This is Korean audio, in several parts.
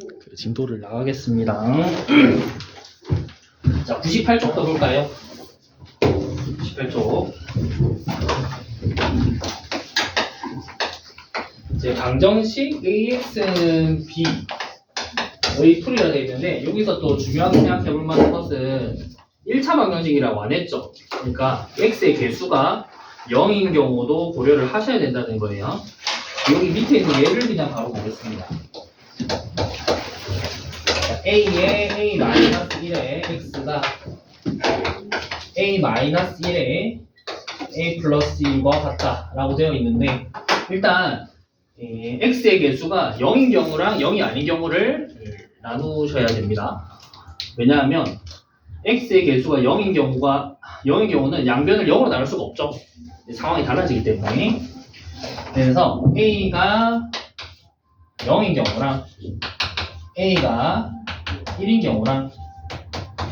그 진도를 나가겠습니다. 자, 98쪽 더 볼까요? 98쪽. 이제 방정식 AX는 B의 풀이라 되어 있는데, 여기서 또 중요하게 생각해 볼 만한 것은 1차 방정식이라고 안 했죠. 그러니까 X의 개수가 0인 경우도 고려를 하셔야 된다는 거예요. 여기 밑에 있는 예를 그냥 바로 보겠습니다. A에 A-1에 X가 A-1에 A 플러스 1과 같다 라고 되어 있는데, 일단 X의 개수가 0인 경우랑 0이 아닌 경우를 나누셔야 됩니다. 왜냐하면 X의 개수가 0인 경우는 양변을 0으로 나눌 수가 없죠. 상황이 달라지기 때문에. 그래서 A가 0인 경우랑 A가 1인 경우랑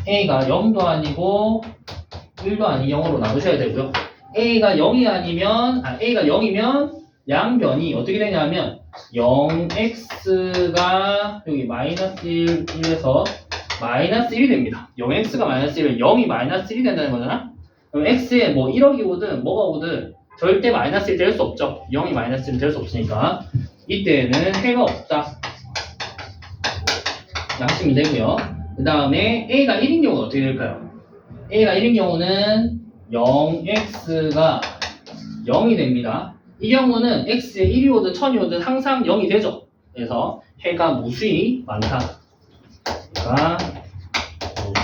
A가 0도 아니고 1도 아닌 0으로 나누셔야 되고요. A가 0이면 양변이 어떻게 되냐면 0x가 여기 마이너스 1에서 마이너스 1이 됩니다. 0x가 마이너스 1이면 0이 마이너스 1이 된다는 거잖아? 그럼 x에 뭐 1억이 오든 뭐가 오든 절대 마이너스 1 될 수 없죠. 0이 마이너스 1 될 수 없으니까 이때는 해가 없다 하시면 되고요. 그 다음에 A가 1인 경우는 어떻게 될까요? A가 1인 경우는 0x가 0이 됩니다. 이 경우는 x에 1이 오든 1000이 오든 항상 0이 되죠. 그래서 해가 무수히 많다. 해가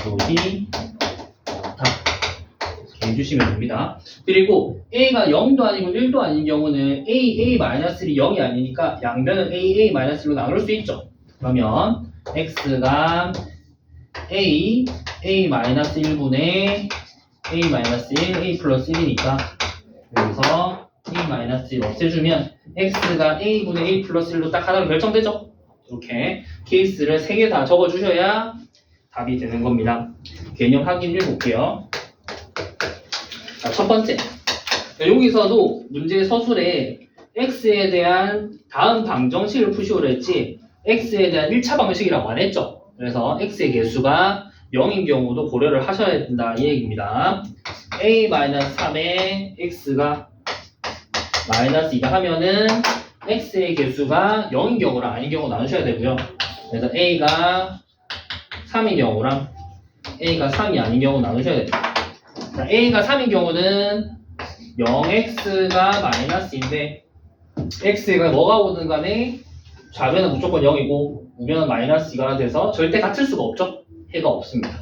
무수히 많다. 이렇게 해주시면 됩니다. 그리고 A가 0도 아니고 1도 아닌 경우는 A-1이 0이 아니니까 양변을 A-1로 나눌 수 있죠. 그러면 x가 A-1분의 A-1, A 플러스 1이니까 여기서 A-1 없애주면 x가 A분의 A 플러스 1로 딱 하나로 결정되죠. 이렇게 케이스를 3개 다 적어주셔야 답이 되는 겁니다. 개념 확인해 볼게요. 자, 첫 번째. 여기서도 문제 서술에 x에 대한 다음 방정식을 푸시오로 했지 x에 대한 1차 방정식이라고 안 했죠. 그래서 x의 개수가 0인 경우도 고려를 하셔야 된다 이 얘기입니다. A-3에 x가 마이너스 2다 하면은 x의 개수가 0인 경우랑 아닌 경우 나누셔야 되고요. 그래서 a가 3인 경우랑 a가 3이 아닌 경우 나누셔야 됩니다. 자, a가 3인 경우는 0x가 마이너스인데 x가 뭐가 오든 간에 좌변은 무조건 0이고 우변은 마이너스 2가 돼서 절대 같을 수가 없죠. 해가 없습니다.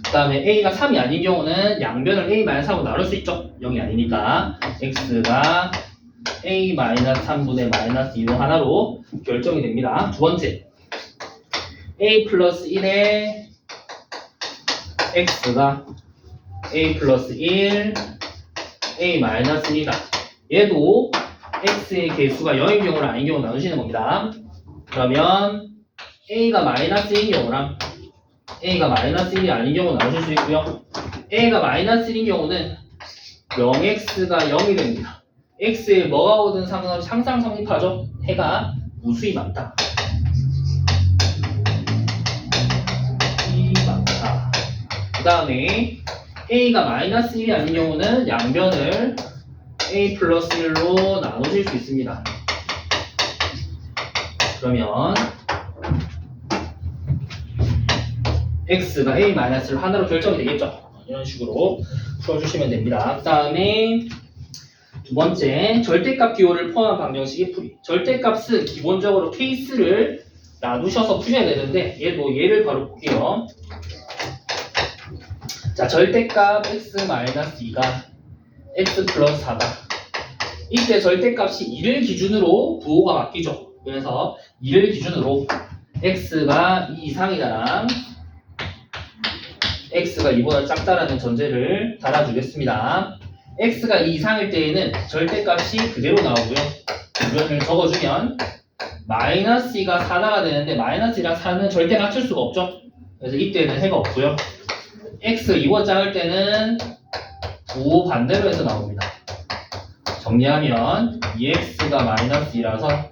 그 다음에 a가 3이 아닌 경우는 양변을 a-3으로 나눌 수 있죠. 0이 아니니까 x가 a-3분의 마이너스 2로 하나로 결정이 됩니다. 두 번째, a 플러스 1에 x가 a 플러스 1, a 마이너스 2다. 얘도 x의 개수가 0인 경우랑 아닌 경우 나누시는 겁니다. 그러면 a가 마이너스 1인 경우랑 a가 마이너스 1이 아닌 경우 나누실 수 있고요. a가 마이너스 1인 경우는 0x가 0이 됩니다. x에 뭐가 오든 상관없이 항상 성립하죠. 해가 무수히 많다. 그 다음에 a가 마이너스 1이 아닌 경우는 양변을 a 플러스 1로 나누실 수 있습니다. 그러면 x가 a-를 하나로 결정이 되겠죠. 이런 식으로 풀어주시면 됩니다. 그 다음에 두 번째, 절대값 기호를 포함한 방정식의 풀이. 절대값은 기본적으로 케이스를 놔두셔서 푸셔야 되는데 얘도 예를 바로 볼게요. 자, 절대값 x-2가 x 플러스 4다. 이때 절대값이 2를 기준으로 부호가 바뀌죠. 그래서 2를 기준으로 x가 2 이상이다랑 x가 2보다 작다라는 전제를 달아주겠습니다. x가 2 이상일 때에는 절대값이 그대로 나오고요. 주변을 적어주면 마이너스 2가 4가 되는데 마이너스 2랑 4는 절대 맞출 수가 없죠. 그래서 이때는 해가 없고요. x 2보다 작을 때는 부호 반대로 해서 나옵니다. 정리하면 2x가 마이너스 2라서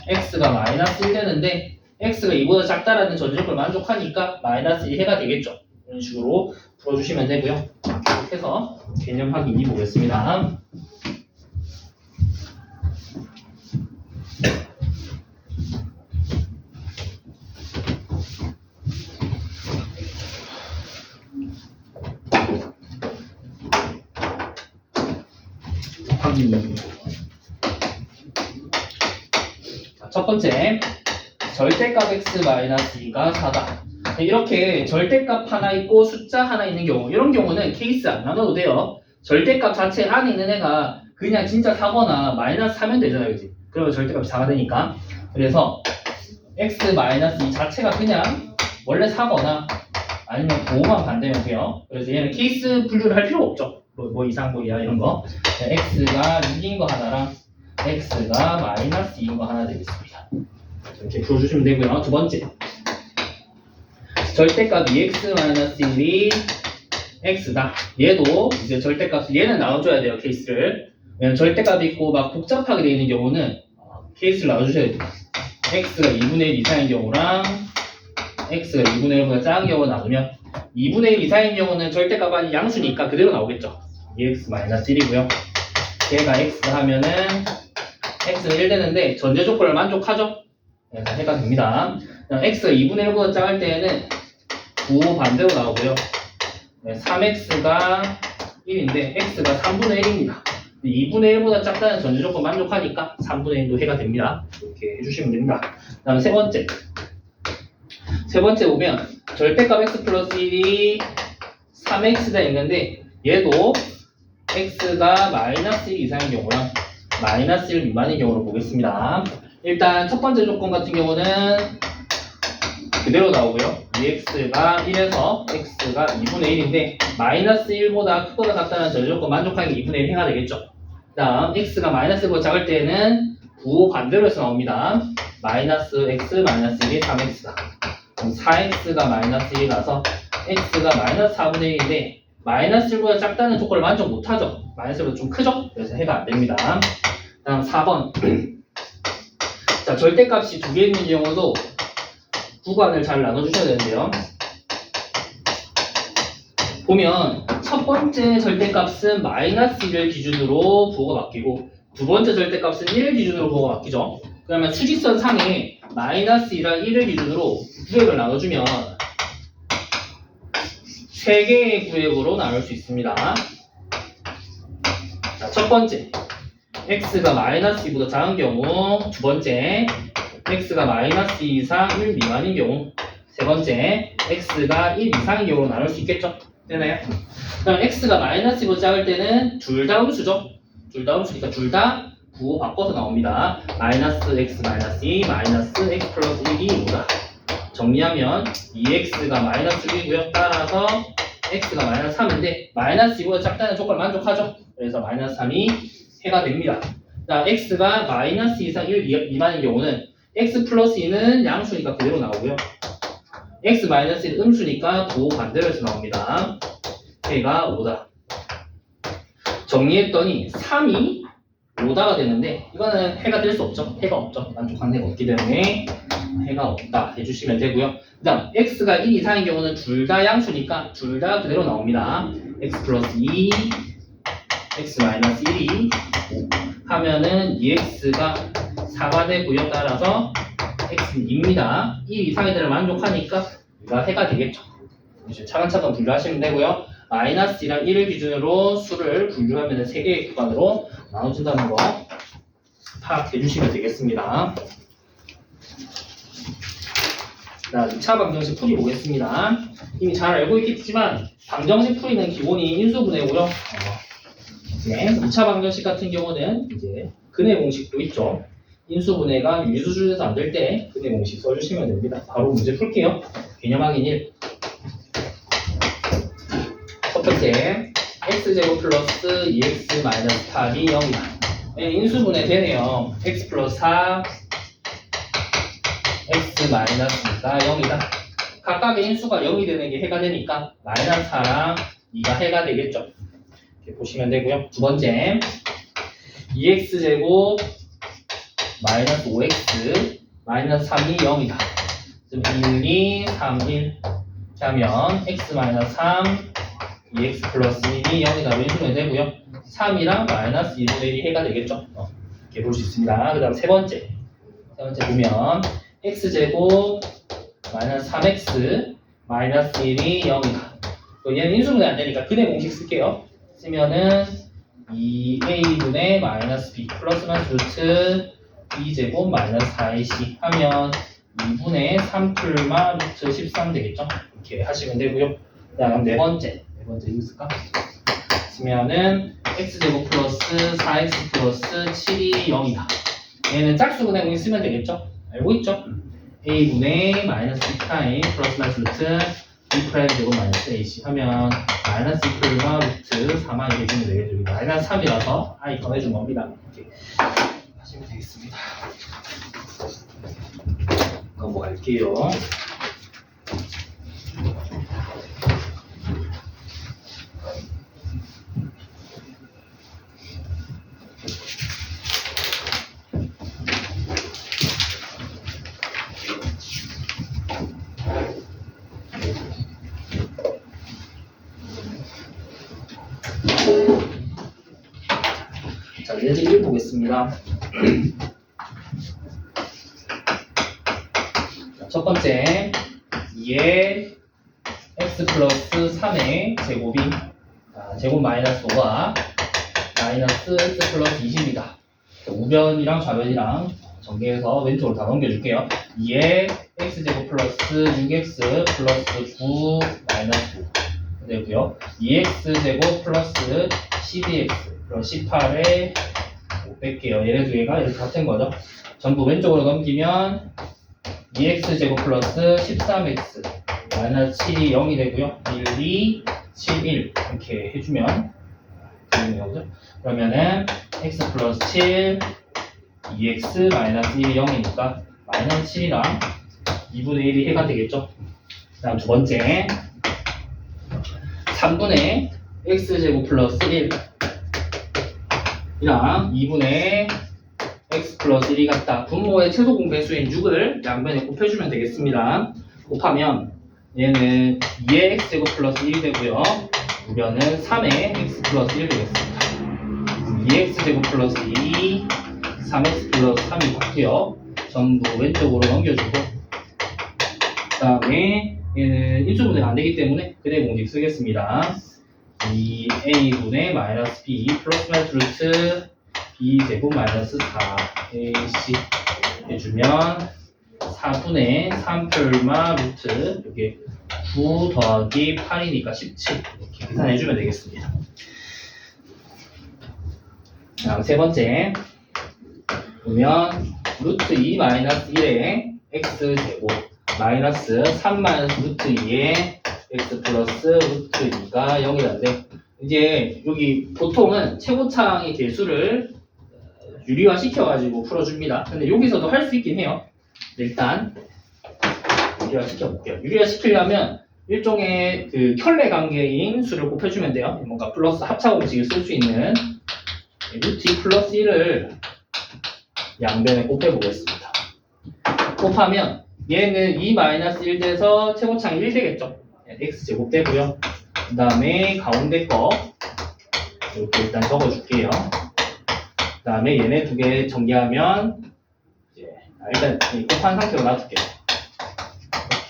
x가 마이너스 1 되는데 x가 2보다 작다라는 전제조건을 만족하니까 마이너스 1 해가 되겠죠. 이런 식으로 풀어주시면 되고요. 이렇게 해서 개념 확인 2 보겠습니다. 확인 2. 첫 번째, 절대값 x-2가 4다. 이렇게 절대값 하나 있고 숫자 하나 있는 경우, 이런 경우는 케이스 안 나눠도 돼요. 절대값 자체 안에 있는 애가 그냥 진짜 4거나 마이너스 4면 되잖아요, 그치? 그러면 절대값이 4가 되니까. 그래서 x-2 자체가 그냥 원래 4거나 아니면 9만 반대면 돼요. 그래서 얘는 케이스 분류를 할 필요가 없죠. 뭐 이상 뭐 이하 이런 거. x가 6인 거 하나랑 x가 마이너스 2인 거 하나 되겠습니다. 이렇게 풀어주시면 되고요. 두 번째, 절대값 2x-1이 x다. 얘도 이제 절대값, 얘는 나눠줘야 돼요, 케이스를. 왜냐면 절대값이 있고 막 복잡하게 되어 있는 경우는 케이스를 나눠주셔야 돼요. x가 2분의 1 이상인 경우랑 x가 2분의 1보다 작은 경우 나누면 2분의 1 이상인 경우는 절대값 아닌 양수니까 그대로 나오겠죠. 2x-1이고요. 얘가 x 하면은 x는 1 되는데 전제 조건을 만족하죠? 그래서 해가 됩니다. x가 2분의 1보다 작을 때에는 9 반대로 나오고요. 3x가 1인데 x가 3분의 1입니다. 2분의 1보다 작다는 전제 조건 만족하니까 3분의 1도 해가 됩니다. 이렇게 해주시면 됩니다. 그 다음 세 번째 보면 절대값 x 플러스 1이 3x가 있는데 얘도 x가 마이너스 1 이상인 경우랑 마이너스 1 미만인 경우로 보겠습니다. 일단 첫 번째 조건 같은 경우는 그대로 나오고요. 2x가 1에서 x가 2분의 1인데 마이너스 1보다 크거나 같다는 전제 조건 만족하는 게 2분의 1 해가 되겠죠. 그 다음 x가 마이너스 1보다 작을 때는 부호 반대로 해서 나옵니다. 마이너스 x 마이너스 1이 3x다. 그럼 4x가 마이너스 1이라서 x가 마이너스 4분의 1인데 마이너스 1보다 작다는 조건을 만족 못하죠. 마이너스 1보다 좀 크죠? 그래서 해가 안 됩니다. 그 다음 4번. 자, 절대값이 두 개 있는 경우도 구간을 잘 나눠주셔야 되는데요. 보면 첫 번째 절대값은 마이너스 1을 기준으로 부호가 바뀌고 두 번째 절대값은 1을 기준으로 부호가 바뀌죠. 그러면 수직선 상에 마이너스 1랑 1을 기준으로 구획을 나눠주면 3개의 구획으로 나눌 수 있습니다. 자, 첫 번째, x가 마이너스 2보다 작은 경우. 두 번째, x가 마이너스 2 이상 1 미만인 경우. 세 번째, x가 1 이상인 경우로 나눌 수 있겠죠? 되나요? 그럼 x가 마이너스 2보다 작을 때는 둘 다 음수죠? 둘 다 음수니까 둘 다 부호 바꿔서 나옵니다. 마이너스 x 마이너스 2 마이너스 x 플러스 1이 5다. 정리하면 2x가 마이너스 1이고요. 따라서 x가 마이너스 3인데 마이너스 2보다 작다는 조건을 만족하죠. 그래서 마이너스 3이 해가 됩니다. 자, x가 마이너스 2 이상 1 미만인 경우는 x 플러스 2는 양수니까 그대로 나오고요. x 마이너스 1은 음수니까 부호 반대로 해서 나옵니다. 해가 5다. 정리했더니 3이 5다가 되는데 이거는 해가 될 수 없죠. 해가 없죠. 만족하는 해가 없기 때문에 해가 없다 해주시면 되고요. 그 다음 x가 1 이상인 경우는 둘 다 양수니까 둘 다 그대로 나옵니다. x 플러스 2 x 마이너스 1이 5 하면은 2x가 4가 되고요. 따라서 x는 2입니다. 1 이상이들을 만족하니까 이가 해가 되겠죠. 이제 차근차근 분류하시면 되고요. 마이너스 2랑 1을 기준으로 수를 분류하면 3개의 구간으로 나눠진다는 거 파악해 주시면 되겠습니다. 자, 2차 방정식 풀이 보겠습니다. 이미 잘 알고 있겠지만 방정식 풀이는 기본이 인수분해고요. 네, 2차 방정식 같은 경우는 이제 근해 공식도 있죠. 인수분해가 유수준에서 안 될 때 근해 공식 써주시면 됩니다. 바로 문제 풀게요. 개념 확인 1. 첫 번째, x제곱 플러스 2x 마이너스 8이 0이다. 네, 인수분해 되네요. x 플러스 4, x 마이너스 2가 0이다. 각각의 인수가 0이 되는 게 해가 되니까 마이너스 4랑 2가 해가 되겠죠. 이렇게 보시면 되고요. 두 번째, 2x제곱 마이너스 5x 마이너스 3이 0이다. 1, 2, 3, 1 하면 x 마이너스 3 2x 플러스 1이 0이다. 왼쪽에 되고요. 3이랑 마이너스 2분의 1이 해가 되겠죠. 이렇게 볼 수 있습니다. 그 다음 세 번째 보면 x제곱 마이너스 3x 마이너스 1이 0이다. 얘는 인수분해 안 되니까 근의 공식 쓸게요. 쓰면은 2a분의 마이너스 b 플러스 마이너스 루트 b제곱 마이너스 4ac 하면 2분의 3풀마 루트 13 되겠죠? 이렇게 하시면 되고요. 그 다음 네 번째 이거 쓸까? 쓰면은 x제곱 플러스 4x 플러스 7이 0이다. 얘는 짝수분의 공식 쓰면 되겠죠? 알고 있죠? a분의 마이너스 b 프라임 플러스 마이너스 루트 b 프라임 제곱 마이너스 ac 하면 마이너스 2풀마 루트 4만 이렇게 해주면 되겠죠? 마이너스 3이라서 i 더해준 겁니다. 이렇게 하시면 되겠습니다. 넘어갈게요. 자, 예제 1 보겠습니다. 첫 번째, 2의 x 플러스 3의 제곱이 제곱 마이너스 5가 마이너스 x 플러스 20이다. 우변이랑 좌변이랑 전개해서 왼쪽으로 다 넘겨줄게요. 2의 x제곱 플러스 6x 플러스 9 마이너스 5 되고요. 2x제곱 플러스 12x 플러스 18에 5 뺄게요. 얘네 두 개가 이렇게 같은 거죠. 전부 왼쪽으로 넘기면 2x제곱 플러스 13x 마이너스 7이 0이 되고요. 1, 2, 7, 1 이렇게 해주면 되는 거죠. 그러면은 x 플러스 7 2x 마이너스 1이 0이니까 마이너스 7이랑 2분의 1이 해가 되겠죠. 그 다음 두 번째 3분의 x제곱 플러스 1 이랑 2분의 x 플러스 1이 같다. 분모의 최소 공배수인 6을 양변에 곱해주면 되겠습니다. 곱하면 얘는 2의 x제곱 플러스 1이 되고요. 우변은 3의 x 플러스 1 되겠습니다. 2x제곱 플러스 2, 3x 플러스 3이 같고요. 전부 왼쪽으로 넘겨주고 그 다음에 얘는 1조분해가 안되기 때문에 그대 공식 쓰겠습니다. 2a분의 마이너스 b 플러스 마이너스 루트 b제곱 마이너스 4ac 해주면 4분의 3풀마 루트 여기 9 더하기 8이니까 17 이렇게 계산해주면 되겠습니다. 다음 세 번째 보면 루트 2 마이너스 1의 x제곱 마이너스 3 마이너스 루트 2의 x 플러스 루트 2가 0이라는데 이제 여기 보통은 최고창의 개수를 유리화 시켜가지고 풀어줍니다. 근데 여기서도 할 수 있긴 해요. 일단 유리화 시켜볼게요. 유리화 시키려면 일종의 그 켤레 관계인 수를 곱해주면 돼요. 뭔가 플러스 합차 공식을 쓸 수 있는 루트 2 플러스 1을 양변에 곱해보겠습니다. 곱하면 얘는 2 마이너스 1 돼서 최고창이 1 되겠죠. x제곱 되고요. 그 다음에 가운데 거 이렇게 일단 적어줄게요. 그 다음에 얘네 두 개 전개하면 이제 일단 곱한 상태로 놔둘게요.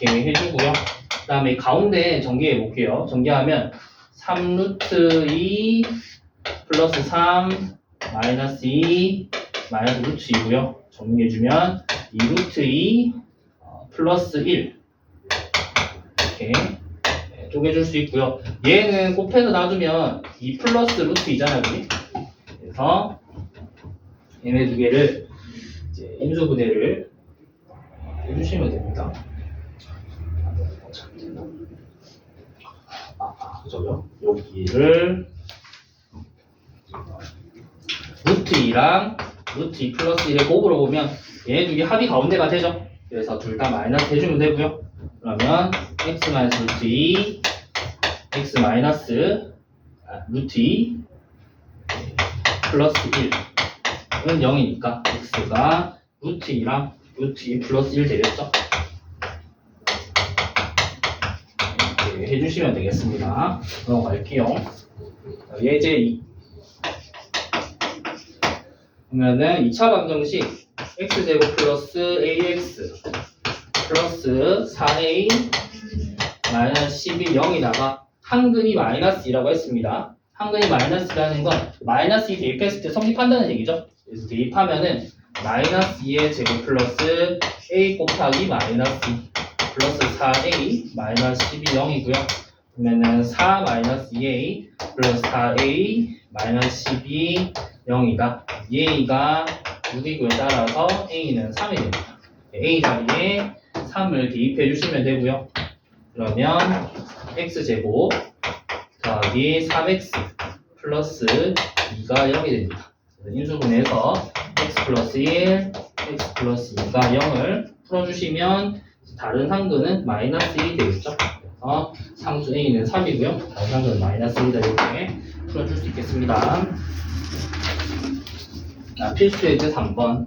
이렇게 해주고요. 그 다음에 가운데 전개해 볼게요. 전개하면 3 루트 2 플러스 3 마이너스 2 마이너스 루트 2고요. 정리해주면 2 루트 2 플러스 1 이렇게 쪼개줄 수 있고요. 얘는 곱해서 놔두면 2 플러스 루트 2잖아요. 그지? 그래서 얘네 두 개를 이제 인수분해를 해주시면 됩니다. 그죠요? 여기를 루트 2랑 루트 2 플러스 1의 곱으로 보면 얘네 두 개 합이 가운데가 되죠? 그래서 둘 다 마이너스 해주면 되고요. 그러면 x 마이너스 루트 2 x 마이너스 루트 2 플러스 1은 0이니까 x가 루트 2랑 루트 2 플러스 1 되겠죠? 이렇게 해주시면 되겠습니다. 넘어갈게요. 예제 2. 그러면은 2차 방정식 x제곱 플러스 ax 플러스 4a 마이너스 12 0이다가 한근이 마이너스 2라고 했습니다. 한근이 마이너스라는 건 마이너스 2 대입했을 때 성립한다는 얘기죠. 그래서 대입하면은 마이너스 2의 제곱 플러스 a 곱하기 마이너스 2 플러스 4a 마이너스 12 0이고요. 그러면은 4 마이너스 2a 플러스 4a 마이너스 12 0이다. a가 6이고요. 따라서 a는 3이 됩니다. a 자리에 3을 대입해 주시면 되고요. 그러면 x제곱 더하기 3x 플러스 2가 0이 됩니다. 인수분해해서 x 플러스 1, x 플러스 2가 0을 풀어주시면 다른 항근은 마이너스 1이 되겠죠. 그래서 상수 a는 3이고요. 다른 항근은 마이너스 1이다. 이렇게 풀어줄 수 있겠습니다. 자, 필수 예제 3번.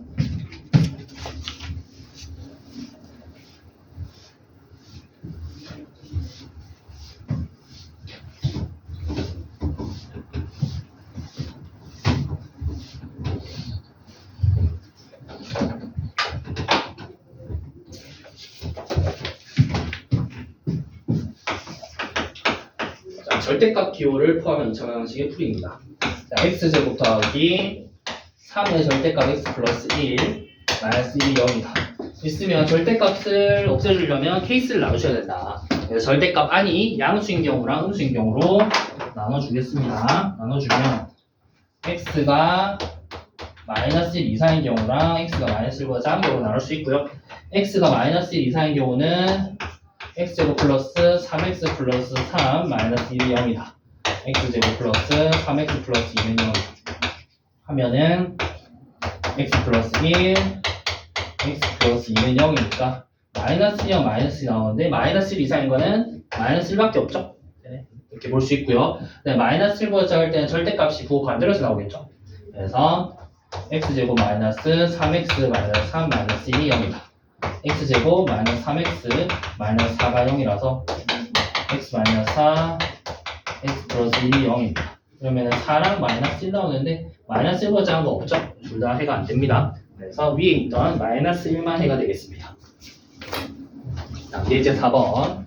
절대값 기호를 포함한 2차 방정식의 풀이입니다. 자, x제곱 더하기 3의 절대값 x 플러스 1 마이너스 1이 0이다. 있으면 절대값을 없애주려면 케이스를 나누셔야 된다. 그래서 절대값 아니 양수인 경우랑 음수인 경우로 나눠주겠습니다. 나눠주면 x가 마이너스 1 이상인 경우랑 x가 마이너스 1보다 작은 경우로 나눌 수 있고요. x가 마이너스 1 이상인 경우는 x제곱 플러스 3x 플러스 3 마이너스 1이 0이다. x제곱 플러스 3x 플러스 2는 0이다. 하면은 x 플러스 1, x 플러스 2는 0이니까 마이너스 0, 마이너스 2 나오는데 마이너스 1 이상인 거는 마이너스 1밖에 없죠. 네, 이렇게 볼 수 있고요. 네, 마이너스 1보다 작을 때는 절대값이 부호 반대로서 나오겠죠. 그래서 x제곱 마이너스 3x 마이너스 3 마이너스 1이 0이다. x제곱 마이너스 3x 마이너스 4가 0이라서 x 마이너스 4 x 플러스 1이 0입니다. 그러면 4랑 마이너스 1 나오는데 마이너스 1보다 작은 거 없죠? 둘 다 해가 안 됩니다. 그래서 위에 있던 마이너스 1만 해가 되겠습니다. 예제 4번.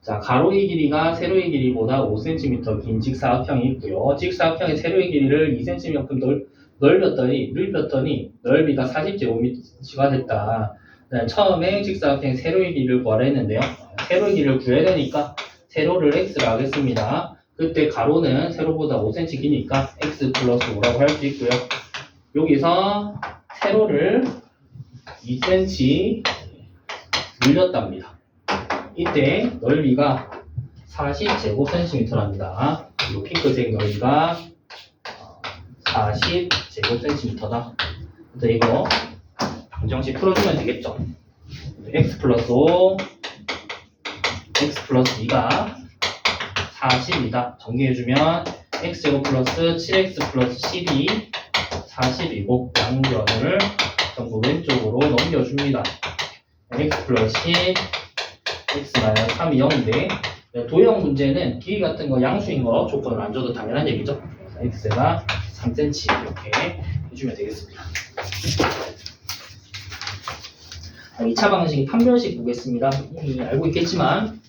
자, 가로의 길이가 세로의 길이보다 5cm 긴 직사각형이 있고요. 직사각형의 세로의 길이를 2cm만큼 넓혔더니 넓이가 40제곱미터가 됐다. 네, 처음에 직사각형의 세로의 길이를 구하라 했는데요. 세로의 길이를 구해야 되니까 세로를 x로 하겠습니다. 그때 가로는 세로보다 5cm 기니까 x 플러스 5라고 할 수 있고요. 여기서 세로를 2cm 늘렸답니다. 이때 넓이가 40제곱cm랍니다. 이 핑크색 넓이가 40제곱cm다. 그래서 이거 방정식 풀어주면 되겠죠. x 플러스 5, x 플러스 2가 40이다. 정리해주면 x제곱 플러스 7x 플러스 12, 40이고 양변을 전부 왼쪽으로 넘겨줍니다. x 플러스 10, x 마이너스 3이 0인데 도형 문제는 길이 같은 거 양수인 거 조건을 안 줘도 당연한 얘기죠. 그래서 x가 3cm 이렇게 해주면 되겠습니다. 2차 방정식 판별식 보겠습니다. 이미 알고 있겠지만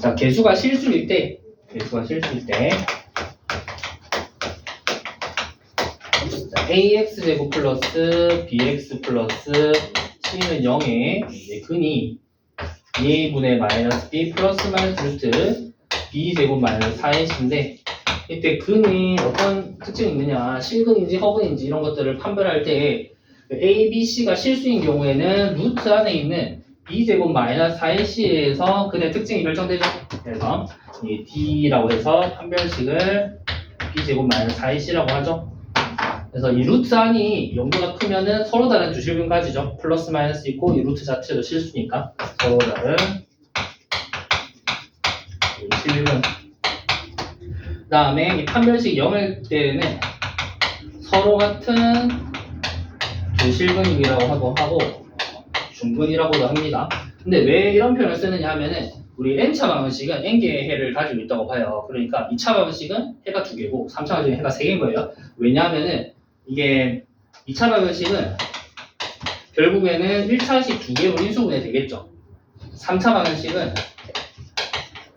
자, 개수가 실수일 때 자, ax제곱 플러스 bx 플러스 c는 0에 근이 a분의 마이너스 b 플러스 마이너스 루트 b제곱 마이너스 4x인데 이때 근이 어떤 특징이 있느냐, 실근인지 허근인지 이런 것들을 판별할 때 a, b, c가 실수인 경우에는 루트 안에 있는 b제곱 마이너스 4ac에서 근의 특징이 결정되죠. 그래서 이 d라고 해서 판별식을 b제곱 마이너스 4ac라고 하죠. 그래서 이 루트 안이 0보다 크면은 서로 다른 두 실근 가지죠. 플러스 마이너스 있고 이 루트 자체도 실수니까 서로 다른 실근. 그 다음에 이 판별식 0일 때는 서로 같은 두 실근이라고 하고 중근이라고도 합니다. 근데 왜 이런 표현을 쓰느냐 하면은 우리 n차 방정식은 n개의 해를 가지고 있다고 봐요. 그러니까 2차 방정식은 해가 2개고 3차 방정식은 해가 3개인 거예요. 왜냐하면은 이게 2차 방정식은 결국에는 1차식 2개로 인수분해 되겠죠. 3차 방정식은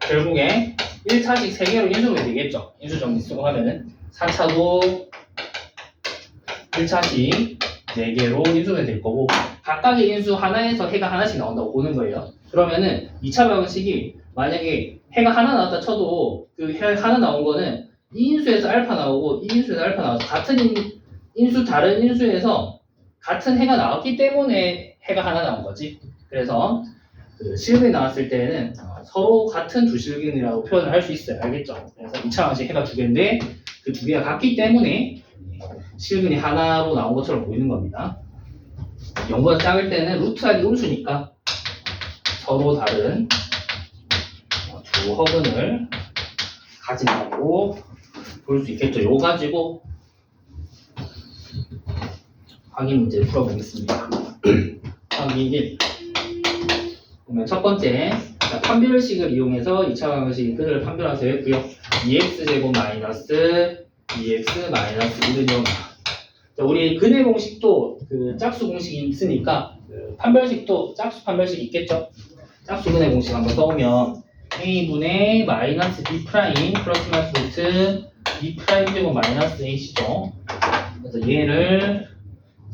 결국에 1차식 3개로 인수분해 되겠죠. 인수정리 쓰고 하면은 4차도 1차식 4개로 인수분해 될 거고 각각의 인수 하나에서 해가 하나씩 나온다고 보는 거예요. 그러면은 2차 방정식이 만약에 해가 하나 나왔다 쳐도 그 해 하나 나온 거는 이 인수에서 알파 나오고 이 인수에서 알파 나와서 같은 인수 다른 인수에서 같은 해가 나왔기 때문에 해가 하나 나온 거지. 그래서 그 실근이 나왔을 때는 서로 같은 두 실근이라고 표현을 할 수 있어요. 알겠죠? 그래서 2차 방정식 해가 2개인데 그 2개가 같기 때문에 실근이 하나로 나온 것처럼 보이는 겁니다. 0보다 작을 때는 루트 안이 음수니까 서로 다른 두 허근을 가진다고 볼 수 있겠죠. 이거 가지고 확인 문제 풀어보겠습니다. 확인 1. 그러면 첫 번째, 판별식을 이용해서 2차 방정식의 끈을 판별하세요 했고요. 2x제곱 마이너스 2x 마이너스 1은 0이다. 우리 근의 공식도 그 짝수 공식이 있으니까 그 판별식도 짝수 판별식이 있겠죠. 짝수 근의 공식 한번 써오면 a분의 마이너스 b 프라임 플러스 마이너스 루트 b 프라임 제곱 마이너스 a시죠. 그래서 얘를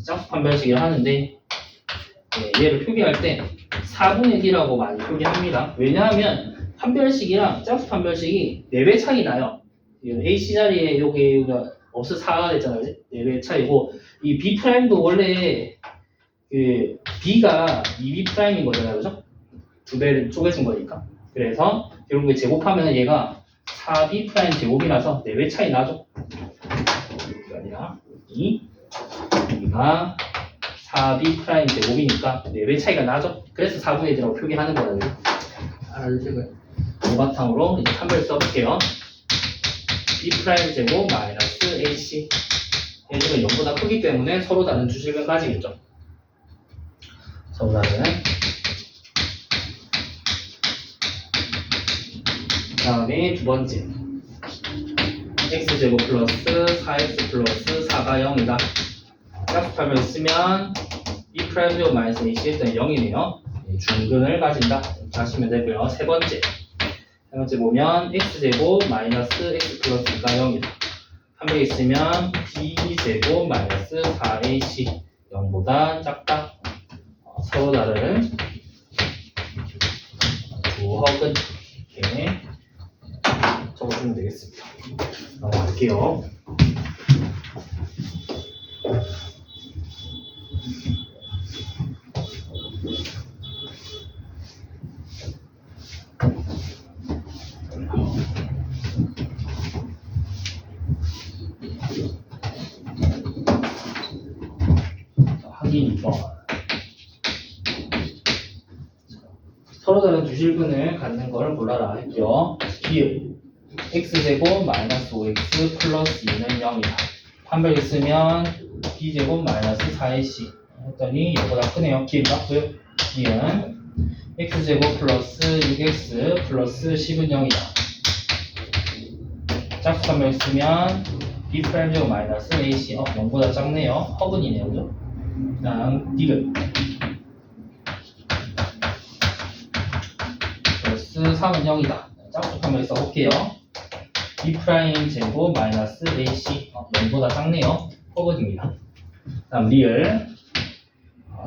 짝수 판별식이라 하는데 얘를 표기할 때 4분의 d라고 많이 표기합니다. 왜냐하면 판별식이랑 짝수 판별식이 4배 차이 나요. AC 자리에 여기가 없어 4가 됐잖아요. 4배 차이고 이 B'도 원래 그 B가 2B'인 거잖아요. 그죠? 2배를 쪼개준 거니까. 그래서 결국에 제곱하면 얘가 4B' 제곱이라서 4배 차이 나죠. 이게 아니라 B가 4B' 제곱이니까 4배 차이가 나죠. 그래서 4분의 1이라고 표기하는 거예요. 알겠어요. 이 바탕으로 이제 판별 써볼게요. B' 제곱 마이너스 AC 얘들은 0보다 크기 때문에 서로 다른 주식을 가지겠죠. 서로 다른. 그 다음에 두 번째 x제곱 플러스 4x 플러스 4가 0이다. 짝수판을 쓰면 B' 제곱 마이너스 AC 했더니 0이네요. 중근을 가진다. 하시면 되고요. 세 번째 보면 x제곱 마이너스 x 플러스 2가 0이다. 판별이 있으면 b제곱 마이너스 4ac 0보다 작다. 서로 다른 두 허근 이렇게 적어주면 되겠습니다. 넘어갈게요. 확인 2번. 서로 다른 두 실근을 갖는 걸 골라라 했고요. 비율 x제곱 마이너스 5x 플러스 2는 0이다. 판별 있으면 b제곱 마이너스 4ac 했더니 이거보다 크네요. 기회 맞고요. b는 x제곱 플러스 6x 플러스 10은 0이다. 짝수 판별 있으면 b'제곱 마이너스 ac 0보다 작네요. 허근이네요. 그죠? 다음 디귿 플러스 3은 0이다. 짝수 판별 써볼게요. b' 제곱 마이너스 ac 0보다 작네요. 허근입니다. 다음 리을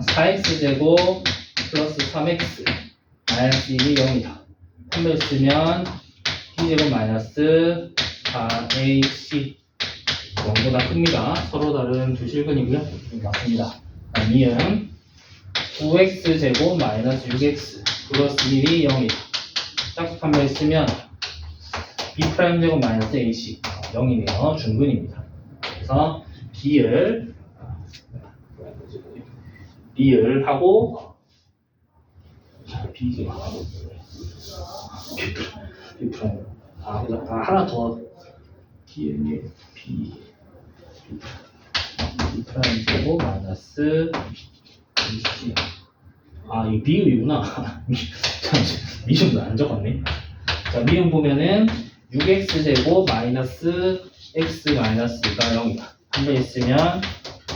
4x 제곱 플러스 3x 마이너스 1이 0이다. 판별 쓰면 b제곱 마이너스 4ac 0보다 큽니다. 서로 다른 두 실근이고요. 맞습니다. 다음은 9x 제곱 마이너스 6x 플러스 1이 0이다. 짝수 판별 쓰면 b' 제곱 마이너스 ac 0이네요. 중근입니다. 그래서 비을 하고 b 하나 더 비의 b B 프라임 제곱 마이너스 BC. 아, 이 미음이구나. 미음도 안 적었네. 자, 미음 보면은 6x 제곱 마이너스 x 마이너스 2가 0이다. 한번 있으면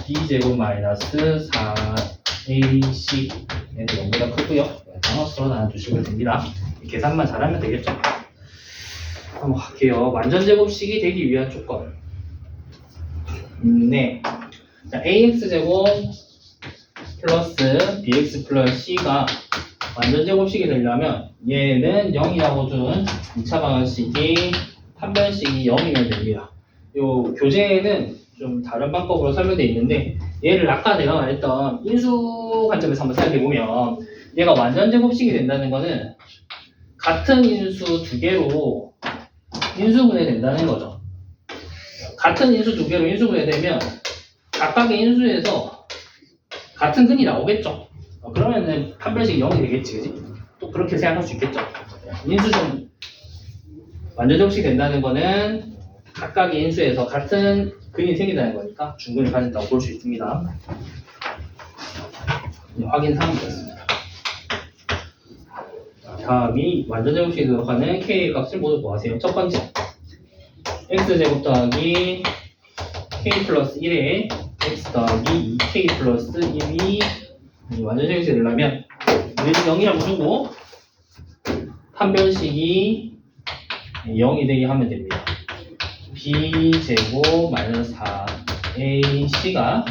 b 제곱 마이너스 4ac 얘도 0보다 크고요. 마이너스로 나눠주시면 됩니다. 이 계산만 잘하면 되겠죠. 한번 갈게요. 완전 제곱식이 되기 위한 조건. 네. 자, ax 제곱 플러스 bx 플러스 c가 완전 제곱식이 되려면 얘는 0이라고 준 2차 방정식이 판별식이 0이면 됩니다. 요 교재에는 좀 다른 방법으로 설명되어 있는데 얘를 아까 내가 말했던 인수 관점에서 한번 생각해 보면 얘가 완전 제곱식이 된다는 거는 같은 인수 두 개로 인수분해 된다는 거죠. 같은 인수 두 개로 인수분해 되면 각각의 인수에서 같은 근이 나오겠죠. 그러면은 판별식이 0이 되겠지, 그지? 또 그렇게 생각할 수 있겠죠. 인수좀 완전 제곱식이 된다는 거는 각각의 인수에서 같은 근이 생긴다는 거니까 중근을 가진다고 볼 수 있습니다. 확인 사항이었습니다. 다음이 완전 제곱식에 들어가는 k 값을 모두 구하세요. 첫 번째, x제곱 더하기 k 플러스 1에 x 더하기 2k 플러스 1이 완전 제곱식이 되려면 얘는 0이라고 주고 판별식이 0이 되게 하면 됩니다. b제곱 마이너스 4ac가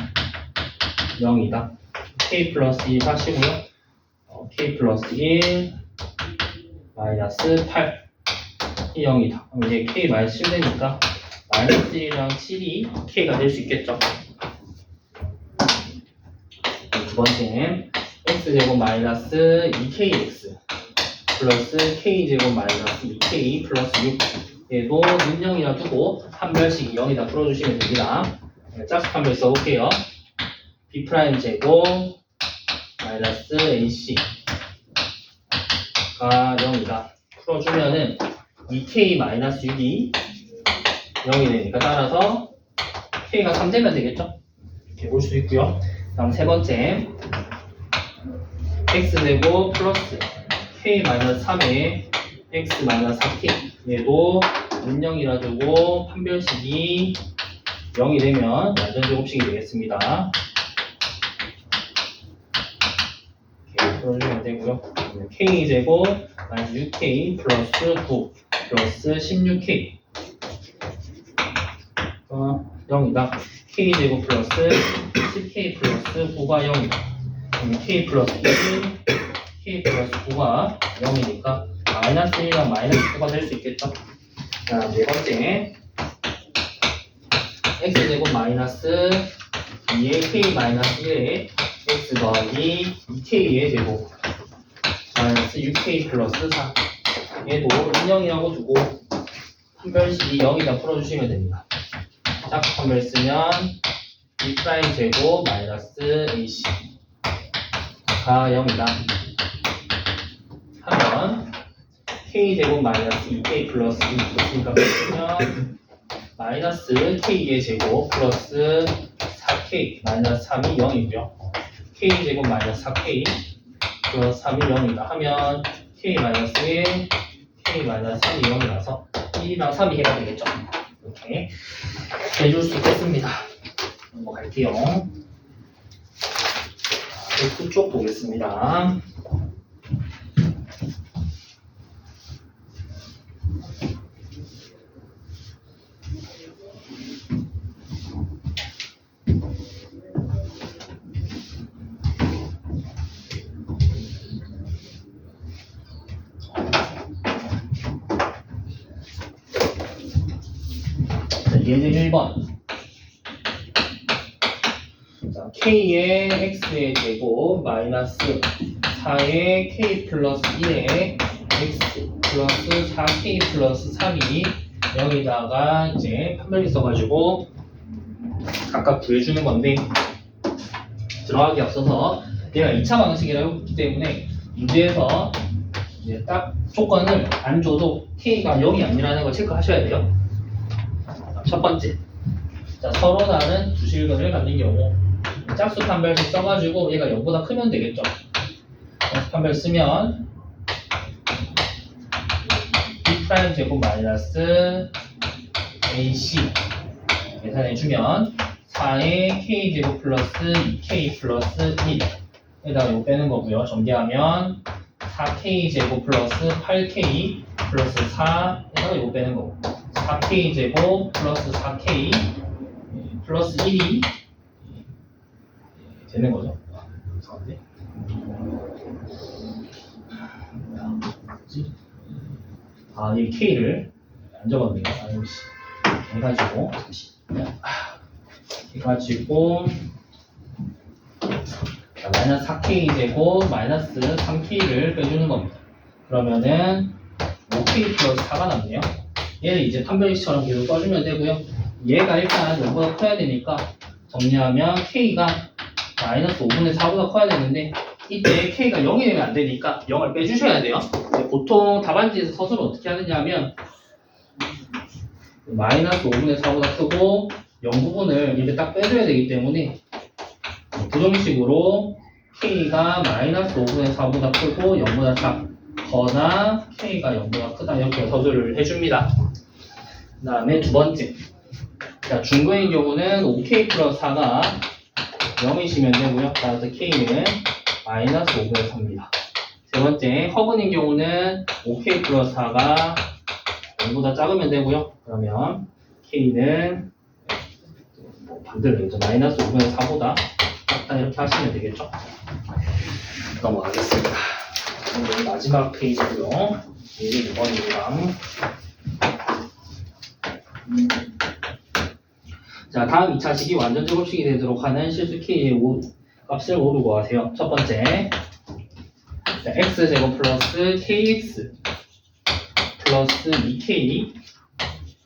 0이다. k 플러스 1 하시고요. k 플러스 1 마이너스 8이 0이다. 그럼 이제 k 마이너스 7 되니까 마이너스 1이랑 7이 k가 될 수 있겠죠. 두 번째, x제곱 마이너스 2kx 플러스 k제곱 마이너스 2k 플러스 6 얘도 는 0이라 두고 판별식이 0이다 풀어주시면 됩니다. 짝수 판별 써볼게요. b 프라임 제곱 마이너스 ac 가 0이다 풀어주면은 2k 마이너스 6이 0이 되니까 따라서 k가 3되면 되겠죠. 이렇게 볼 수 있고요. 다음 세 번째, x제곱 플러스 k 마이너스 3에 x 마이너스 4k 얘도 는 0이라 두고 판별식이 0이 되면 완전 제곱식이 되겠습니다. 이렇게 풀어주면 되고요. k제곱 마이너스 6k 플러스 9 플러스 16k 0이다. k제곱 플러스 10k 플러스 9가 0이다. k 플러스 1, k 플러스 9가 0이니까 마이너스 1이랑 마이너스 9가 될 수 있겠죠. 자, 네 번째, x제곱 마이너스 2의 k 마이너스 1에 x 더하기 2k의 제곱 마이너스 6k 플러스 4 얘도 인정이라고 두고 판별식이 0이다 풀어주시면 됩니다. 짝수 판별 쓰면 b 프라임 제곱 마이너스 ac 가 0이다 하면 k제곱 마이너스 2k 플러스 2 있으니까 쓰면 마이너스 k의 제곱 플러스 4k 마이너스 3이 0이고요. k제곱 마이너스 4k 플러스 3이 0이다 하면 k 마이너스 1, k 마이너스 3이 0이라서 1이랑 3이 해가 되겠죠. 이렇게 해줄 수 있겠습니다. 넘어갈게요. F 쪽 보겠습니다. 예제 1번. 자, k의 x의 제곱 마이너스 4의 k 플러스 1의 x 플러스 4k 플러스 3이 0에다가 이제 판별이 써가지고 각각 구해주는 건데 들어가기 앞서서 얘가 2차 방식이라고 했기 때문에 문제에서 이제 딱 조건을 안 줘도 k가 0이 아니라는 걸 체크하셔야 돼요. 첫 번째, 자, 서로 다른 두 실근을 갖는 경우 짝수 판별식 써가지고 얘가 0보다 크면 되겠죠. 짝수 판별 쓰면 B' 제곱 마이너스 AC 계산해주면 4의 K제곱 플러스 2K 플러스 1 여기다가 이거 빼는 거고요. 전개하면 4K제곱 플러스 8K 플러스 4 여기다가 이거 빼는 거고 4K제곱 플러스 4K 플러스 1이 되는 거죠. 이상한데? 뭐지? 아, 이 K를 안 적었네요. 아유, 씨. 해가지고, 해가지고, 자, 마이너스 4K제곱, 마이너스 3K를 빼주는 겁니다. 그러면은, 5K 플러스 4가 남네요. 얘를 이제 판별식처럼 계속 써주면 되고요. 얘가 일단 0보다 커야 되니까, 정리하면 K가 마이너스 5분의 4보다 커야 되는데, 이때 K가 0이 되면 안 되니까 0을 빼주셔야 돼요. 보통 답안지에서 서술은 어떻게 하느냐 하면 마이너스 5분의 4보다 크고 0 부분을 이렇게 딱 빼줘야 되기 때문에 부정식으로 K가 마이너스 5분의 4보다 크고 0보다 작거나 K가 0보다 크다 이렇게 서술을 해줍니다. 그 다음에 두 번째, 자, 중거인 경우는 5K 플러스 4가 0이시면 되고요. 따라서 K는 마이너스 5분의 4입니다. 세 번째, 허근인 경우는 5K 플러스 4가 0보다 작으면 되고요. 그러면 K는 반대로 되겠죠. 마이너스 5분의 4보다 작다 이렇게 하시면 되겠죠. 넘어가겠습니다. 오늘 마지막 페이지고요. 2번입니다. 자, 다음 2차식이 완전 제곱식이 되도록 하는 실수 K의 값을 모르고 하세요. 첫 번째, 자, X제곱 플러스 KX 플러스 2K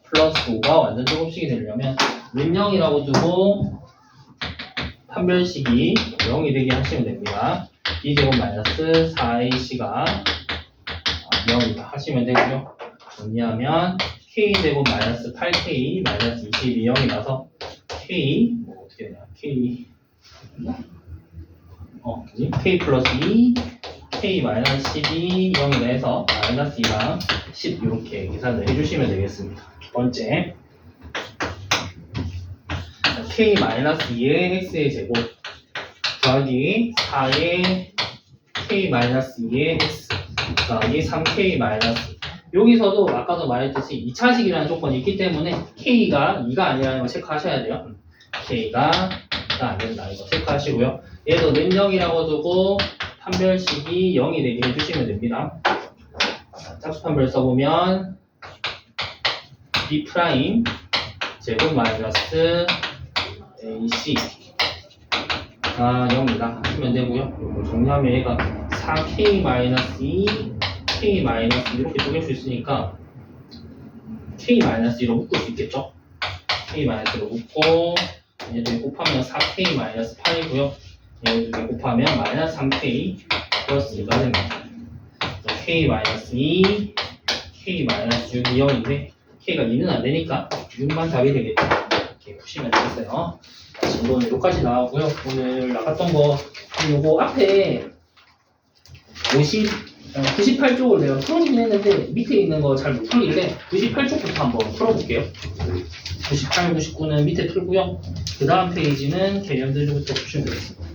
플러스 5가 완전 제곱식이 되려면 는0이라고 두고 판별식이 0이 되게 하시면 됩니다. B제곱 마이너스 4AC가 0이다 하시면 되고요. 정리하면 K제곱 마이너스 8K 마이너스 20이 0이라서 K 어떻게 되냐 K K 플러스 2 K 마이너스 10이 0이라 해서 마이너스 2랑 10 이렇게 계산을 해주시면 되겠습니다. 두 번째, K 마이너스 2의 X의 제곱 더하기 4의 K 마이너스 2의 X 더하기 3K 마이너스 여기서도 아까도 말했듯이 2차식이라는 조건이 있기 때문에 K가 2가 아니라는 거 체크하셔야 돼요. K가 2가 안 된다 이거 체크하시고요. 얘도 는 0이라고 두고 판별식이 0이 되게 해주시면 됩니다. 짝수 판별 써보면 B' 제곱 마이너스 AC가 0이다 하시면 되고요. 정리하면 얘가 4K 마이너스 2 K 마이너스 이렇게 쪼갤 수 있으니까 K 마이너스 2로 묶을 수 있겠죠? K 마이너스로 묶고 얘들 곱하면 4K 마이너스 8이고요. 얘들 곱하면 마이너스 3K 플러스 2가 됩니다. K 마이너스 2 K 마이너스 6이 0인데 K가 2는 안 되니까 6만 답이 되겠죠. 이렇게 푸시면 되겠어요. 이거는 여기까지 나오고요. 오늘 나갔던 거 요거 앞에 98쪽을 내가 풀어보긴 했는데 밑에 있는 거 잘 못 풀길래 98쪽부터 한번 풀어볼게요. 98, 99는 밑에 풀고요. 그 다음 페이지는 개념들부터 푸시면 되겠습니다.